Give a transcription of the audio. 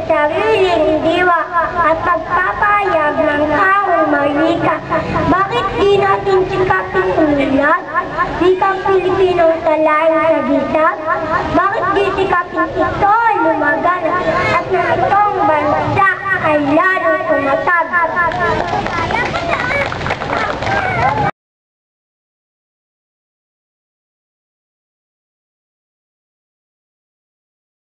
sariling diwa at pagpapayag ng taong marika. Bakit di natin sikapin umulat? Wikang Pilipinong talayan sa gisag? Bakit di sikapin ito lumagan at na itong bansa ay lalong tumatag?